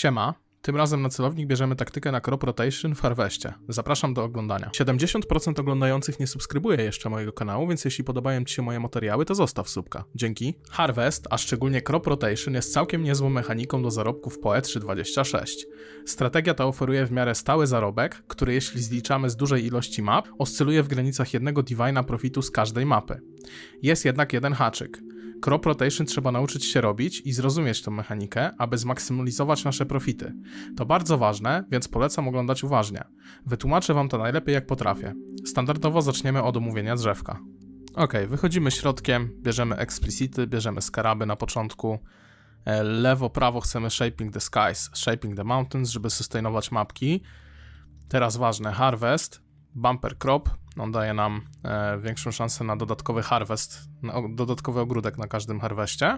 Siema, tym razem na celownik bierzemy taktykę na crop rotation w Harvestie. Zapraszam do oglądania. 70% oglądających nie subskrybuje jeszcze mojego kanału, więc jeśli podobają Ci się moje materiały, to zostaw subka. Dzięki. Harvest, a szczególnie crop rotation, jest całkiem niezłą mechaniką do zarobku w PoE 3.26. Strategia ta oferuje w miarę stały zarobek, który jeśli zliczamy z dużej ilości map, oscyluje w granicach jednego Divina profitu z każdej mapy. Jest jednak jeden haczyk. Crop rotation trzeba nauczyć się robić i zrozumieć tę mechanikę, aby zmaksymalizować nasze profity. To bardzo ważne, więc polecam oglądać uważnie. Wytłumaczę Wam to najlepiej jak potrafię. Standardowo zaczniemy od omówienia drzewka. Ok, wychodzimy środkiem, bierzemy explicity, bierzemy skaraby na początku. Lewo, prawo chcemy shaping the skies, shaping the mountains, żeby sustainować mapki. Teraz ważne, harvest, bumper crop. On daje nam większą szansę na dodatkowy harvest, na dodatkowy ogródek na każdym harveście.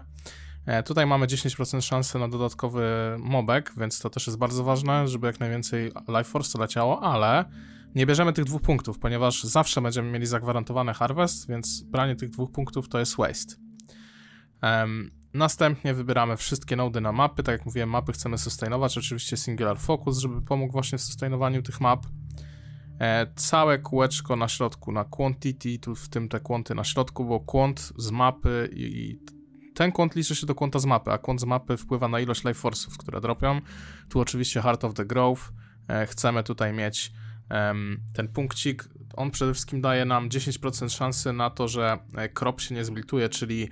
Tutaj mamy 10% szansy na dodatkowy mobek, więc to też jest bardzo ważne, żeby jak najwięcej life force leciało, ale nie bierzemy tych 2 punktów, ponieważ zawsze będziemy mieli zagwarantowany harvest, więc branie tych 2 punktów to jest waste. Następnie wybieramy wszystkie nody na mapy, tak jak mówiłem, mapy chcemy sustainować, oczywiście singular focus, żeby pomógł właśnie w sustainowaniu tych map. Całe kółeczko na środku na quantity, tu w tym te quanty na środku, bo quant z mapy i ten quant liczy się do quanta z mapy, a quant z mapy wpływa na ilość life force'ów, które dropią. Tu oczywiście Heart of the Grove, chcemy tutaj mieć ten punkcik, on przede wszystkim daje nam 10% szansy na to, że crop się nie zblituje, czyli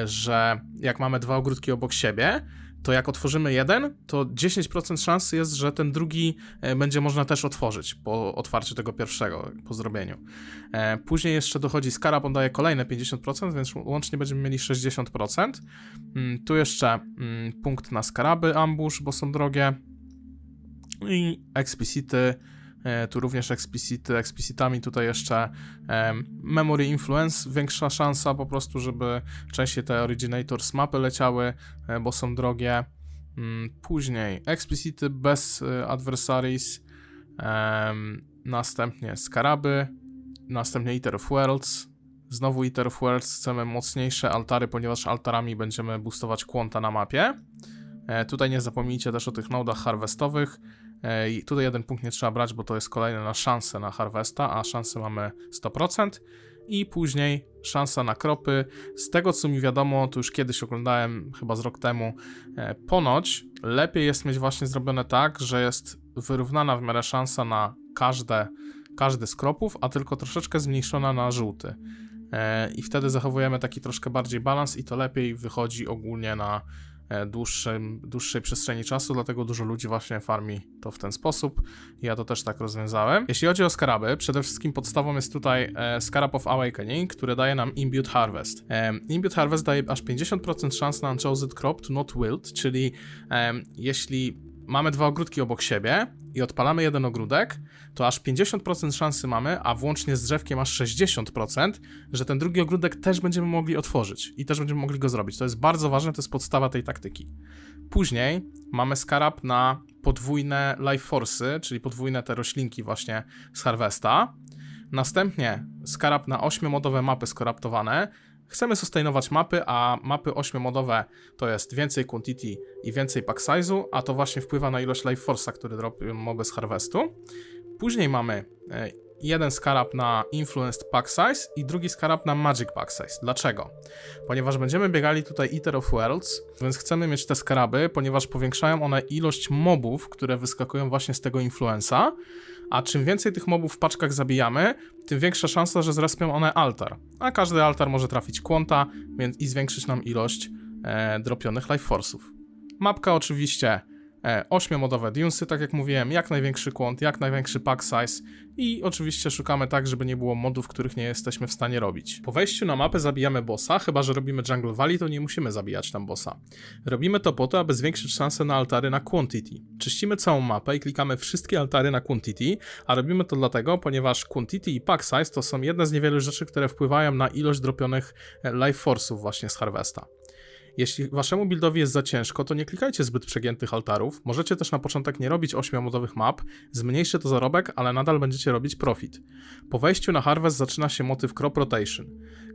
że jak mamy 2 ogródki obok siebie, to jak otworzymy jeden, to 10% szansy jest, że ten drugi będzie można też otworzyć po otwarciu tego pierwszego, po zrobieniu. Później jeszcze dochodzi skarab, on daje kolejne 50%, więc łącznie będziemy mieli 60%. Tu jeszcze punkt na skaraby, ambush, bo są drogie. I explicity, tu również explicitami tutaj jeszcze memory influence, większa szansa po prostu, żeby częściej te originators mapy leciały, bo są drogie. Później explicity bez adversaries, następnie skaraby, następnie Eater of Worlds, znowu Eater of Worlds, chcemy mocniejsze altary, ponieważ altarami będziemy boostować quanta na mapie. Tutaj nie zapomnijcie też o tych nodach harvestowych. I tutaj jeden punkt nie trzeba brać, bo to jest kolejna na szansę na harvesta, a szansę mamy 100%. I później szansa na kropy. Z tego co mi wiadomo, to już kiedyś oglądałem, chyba z rok temu, ponoć lepiej jest mieć właśnie zrobione tak, że jest wyrównana w miarę szansa na każdy z kropów, a tylko troszeczkę zmniejszona na żółty. I wtedy zachowujemy taki troszkę bardziej balans i to lepiej wychodzi ogólnie na dłuższej przestrzeni czasu, dlatego dużo ludzi właśnie farmi to w ten sposób. Ja to też tak rozwiązałem. Jeśli chodzi o skaraby, przede wszystkim podstawą jest tutaj Scarab of Awakening, który daje nam Imbued Harvest. Imbued Harvest daje aż 50% szans na Unchosen Crop to not wilt, czyli jeśli mamy 2 ogródki obok siebie i odpalamy jeden ogródek, to aż 50% szansy mamy, a włącznie z drzewkiem aż 60%, że ten drugi ogródek też będziemy mogli otworzyć i też będziemy mogli go zrobić. To jest bardzo ważne, to jest podstawa tej taktyki. Później mamy skarab na podwójne life force'y, czyli podwójne te roślinki właśnie z Harvesta. Następnie skarab na 8-modowe mapy skoraptowane. Chcemy sustainować mapy, a mapy 8-modowe to jest więcej quantity i więcej pack size'u, a to właśnie wpływa na ilość life force'a, który dropią moby z harvestu. Później mamy jeden skarab na influenced pack size i drugi skarab na magic pack size. Dlaczego? Ponieważ będziemy biegali tutaj Eater of Worlds, więc chcemy mieć te skaraby, ponieważ powiększają one ilość mobów, które wyskakują właśnie z tego influenza, a czym więcej tych mobów w paczkach zabijamy, tym większa szansa, że zrespią one altar. A każdy altar może trafić quanta, więc i zwiększyć nam ilość dropionych life force'ów. Mapka oczywiście 8-modowe dunesy, tak jak mówiłem, jak największy quant, jak największy pack size i oczywiście szukamy tak, żeby nie było modów, których nie jesteśmy w stanie robić. Po wejściu na mapę zabijamy bossa, chyba że robimy Jungle Valley, to nie musimy zabijać tam bossa. Robimy to po to, aby zwiększyć szansę na altary na quantity. Czyścimy całą mapę i klikamy wszystkie altary na quantity, a robimy to dlatego, ponieważ quantity i pack size to są jedne z niewielu rzeczy, które wpływają na ilość dropionych life force'ów właśnie z Harvesta. Jeśli waszemu buildowi jest za ciężko, to nie klikajcie zbyt przegiętych altarów. Możecie też na początek nie robić 8-modowych map, zmniejszy to zarobek, ale nadal będziecie robić profit. Po wejściu na Harvest zaczyna się motyw Crop Rotation.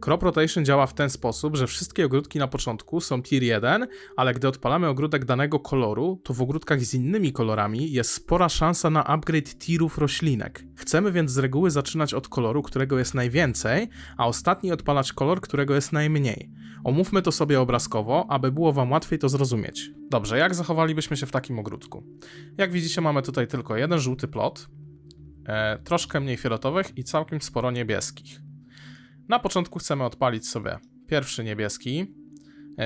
Crop Rotation działa w ten sposób, że wszystkie ogródki na początku są tier 1, ale gdy odpalamy ogródek danego koloru, to w ogródkach z innymi kolorami jest spora szansa na upgrade tierów roślinek. Chcemy więc z reguły zaczynać od koloru, którego jest najwięcej, a ostatni odpalać kolor, którego jest najmniej. Omówmy to sobie obrazkowo, aby było wam łatwiej to zrozumieć. Dobrze, jak zachowalibyśmy się w takim ogródku? Jak widzicie, mamy tutaj tylko jeden żółty plot, troszkę mniej fioletowych i całkiem sporo niebieskich. Na początku chcemy odpalić sobie pierwszy niebieski.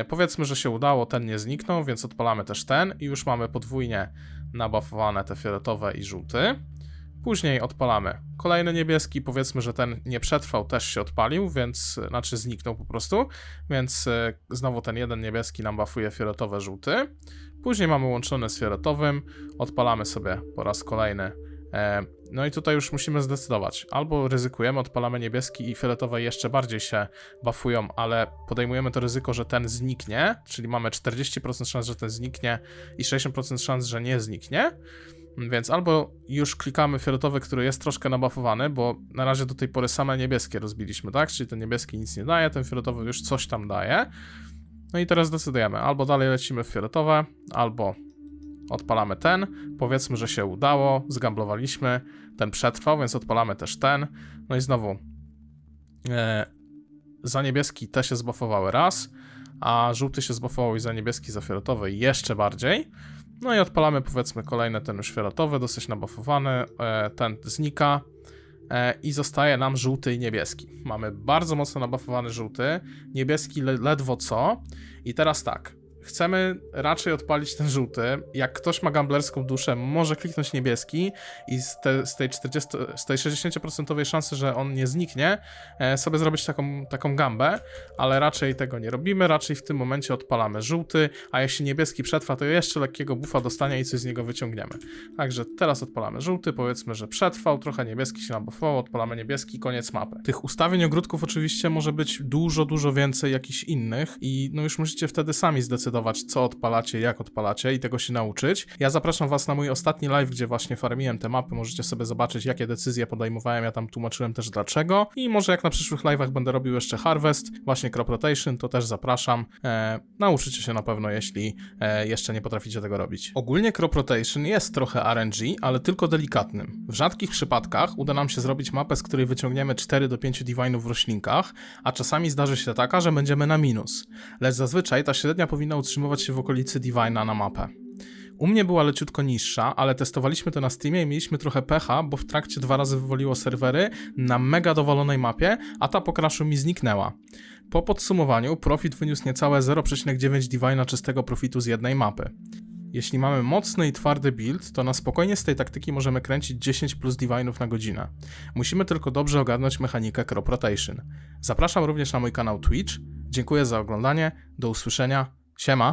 Powiedzmy, że się udało, ten nie zniknął, więc odpalamy też ten i już mamy podwójnie nabuffowane te fioletowe i żółty. Później odpalamy kolejny niebieski, powiedzmy, że ten nie przetrwał, też się odpalił, więc, znaczy zniknął po prostu, więc znowu ten jeden niebieski nam buffuje fioletowe, żółty. Później mamy łączony z fioletowym, odpalamy sobie po raz kolejny. No i tutaj już musimy zdecydować, albo ryzykujemy, odpalamy niebieski i fioletowe jeszcze bardziej się buffują, ale podejmujemy to ryzyko, że ten zniknie, czyli mamy 40% szans, że ten zniknie i 60% szans, że nie zniknie. Więc albo już klikamy fioletowy, który jest troszkę nabuffowany, bo na razie do tej pory same niebieskie rozbiliśmy, tak? Czyli ten niebieski nic nie daje, ten fioletowy już coś tam daje. No i teraz decydujemy, albo dalej lecimy w fioletowe, albo odpalamy ten, powiedzmy, że się udało, zgamblowaliśmy, ten przetrwał, więc odpalamy też ten. No i znowu za niebieski te się zbuffowały raz, a żółty się zbuffował i za niebieski, za fioletowy jeszcze bardziej. No i odpalamy powiedzmy kolejny, ten już fioletowy, dosyć nabuffowany, ten znika i zostaje nam żółty i niebieski. Mamy bardzo mocno nabuffowany żółty, niebieski ledwo co i teraz tak. Chcemy raczej odpalić ten żółty. Jak ktoś ma gamblerską duszę, może kliknąć niebieski i z tej 60% szansy, że on nie zniknie, sobie zrobić taką gambę, ale raczej tego nie robimy, raczej w tym momencie odpalamy żółty, a jeśli niebieski przetrwa, to jeszcze lekkiego buffa dostanie i coś z niego wyciągniemy. Także teraz odpalamy żółty, powiedzmy, że przetrwał, trochę niebieski się nabuffował, odpalamy niebieski, koniec mapy. Tych ustawień ogródków oczywiście może być dużo więcej jakichś innych i no już musicie wtedy sami zdecydować, co odpalacie, jak odpalacie i tego się nauczyć. Ja zapraszam was na mój ostatni live, gdzie właśnie farmiłem te mapy, możecie sobie zobaczyć, jakie decyzje podejmowałem, ja tam tłumaczyłem też dlaczego i może jak na przyszłych live'ach będę robił jeszcze Harvest, właśnie Crop Rotation, to też zapraszam. Nauczycie się na pewno, jeśli jeszcze nie potraficie tego robić. Ogólnie Crop Rotation jest trochę RNG, ale tylko delikatnym. W rzadkich przypadkach uda nam się zrobić mapę, z której wyciągniemy 4 do 5 divine'ów w roślinkach, a czasami zdarzy się taka, że będziemy na minus. Lecz zazwyczaj ta średnia powinna utrzymywać się w okolicy Divine'a na mapę. U mnie była leciutko niższa, ale testowaliśmy to na Steamie i mieliśmy trochę pecha, bo w trakcie 2 razy wywaliło serwery na mega dowalonej mapie, a ta po crashu mi zniknęła. Po podsumowaniu profit wyniósł niecałe 0,9 Divine'a czystego profitu z jednej mapy. Jeśli mamy mocny i twardy build, to na spokojnie z tej taktyki możemy kręcić 10 plus divine'ów na godzinę. Musimy tylko dobrze ogarnąć mechanikę Crop Rotation. Zapraszam również na mój kanał Twitch. Dziękuję za oglądanie, do usłyszenia, siema!